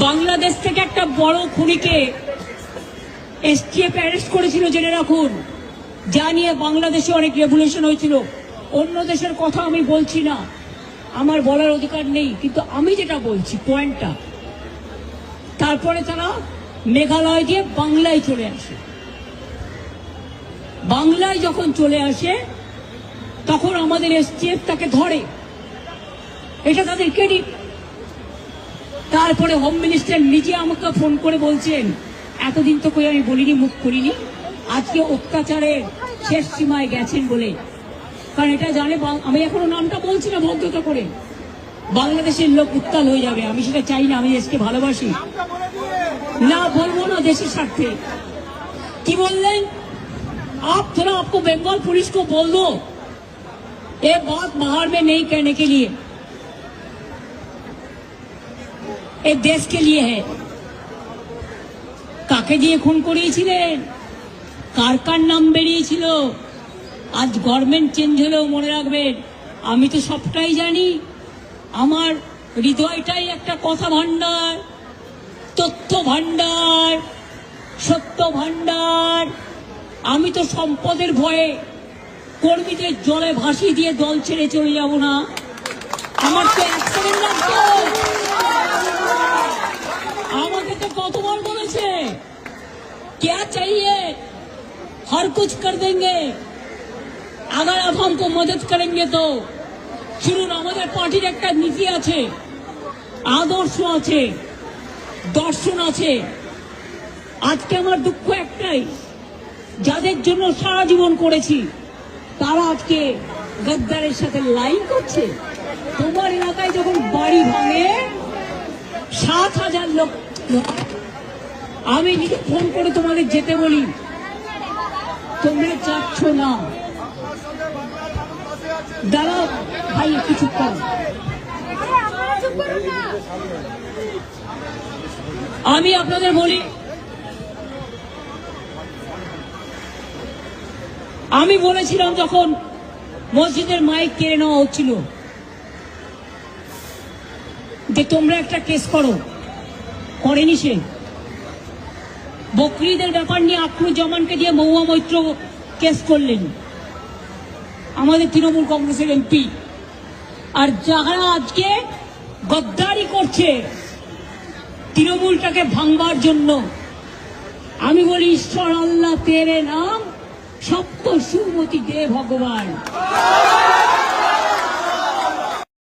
বাংলাদেশ থেকে একটা বড় খুনিকে এসটিএফ অ্যারেস্ট করেছিল, জেনে রাখুন। যা নিয়ে বাংলাদেশে অনেক রেভলিউশন হয়েছিল। অন্য দেশের কথা আমি বলছি না, আমার বলার অধিকার নেই, কিন্তু আমি যেটা বলছি পয়েন্টটা। তারপরে তারা মেঘালয় দিয়ে বাংলায় চলে আসে। বাংলায় যখন চলে আসে তখন আমাদের এসটিএফ তাকে ধরে, এটা তাদের ক্রেডিট। তারপরে হোম মিনিস্টার নিজে আমাকে ফোন করে বলছেন, এতদিন তো কই আমি বলিনি, মুখ করিনি, আজকে অত্যাচারের শেষ সীমায় গেছেন বলে। কারণ এটা জানে, আমি এখনো নামটা বলছি না ভদ্রতা করে, বাংলাদেশের লোক উত্তাল হয়ে যাবে। আমি সেটা চাই না, আমি দেশকে ভালোবাসি, না বলবো না দেশের স্বার্থে। কি বললেন? आप थोड़ा आपको बंगाल पुलिस को बोल दो ये बात बाहर में नहीं कहने के लिए, एक देश के लिए है। কাকে দিয়ে খুন করিয়েছিলেন, কার কার নাম বেরিয়েছিল? আজ গভর্নমেন্ট চেঞ্জ হলেও মনে রাখবেন, আমি তো সবটাই জানি। আমার হৃদয়টাই একটা কথা ভান্ডার, তথ্য ভান্ডার, সত্য ভান্ডার। আমি তো সম্পদের ভয়ে কর্মীদের জলে ভাসিয়ে দিয়ে দল ছেড়ে চলে যাব না। আমার তো এক সেকেন্ড লাগতো। আমাকে তো কতবার বলেছে, क्या चाहिए हर कुछ कर देंगे अगर आप हमको मदद करेंगे तो। শুনুন, আমাদের পার্টির একটা নীতি আছে, আদর্শ আছে, দর্শন আছে। আজকে আমার দুঃখ একটাই, যাদের জন্য সারা জীবন করেছি তারা আজকে গদ্দারের সাথে লাইন করছে। তোমার এলাকায় যখন বাড়ি ভাঙে 7,000 লোক, আমি নিজে ফোন করে তোমাদের যেতে বলি, তোমরা যাচ্ছ না। দাঁড়াও ভাই, একটু চুপ করো। আমি আপনাদের বলি, আমি বলেছিলাম যখন মসজিদের মাইক কেড়ে নেওয়া হচ্ছিল যে তোমরা একটা কেস করো, করেনি সে। বকরিদের ব্যাপার নিয়ে আখরুজ্জামানকে দিয়ে মহুয়া মৈত্র কেস করলেন, আমাদের তৃণমূল কংগ্রেসের এমপি। আর যারা আজকে গদ্দারি করছে তৃণমূলটাকে ভাঙবার জন্য, আমি বলি ঈশ্বর আল্লাহ তেরে নাম সপ্ত সুমতি দে ভগবান।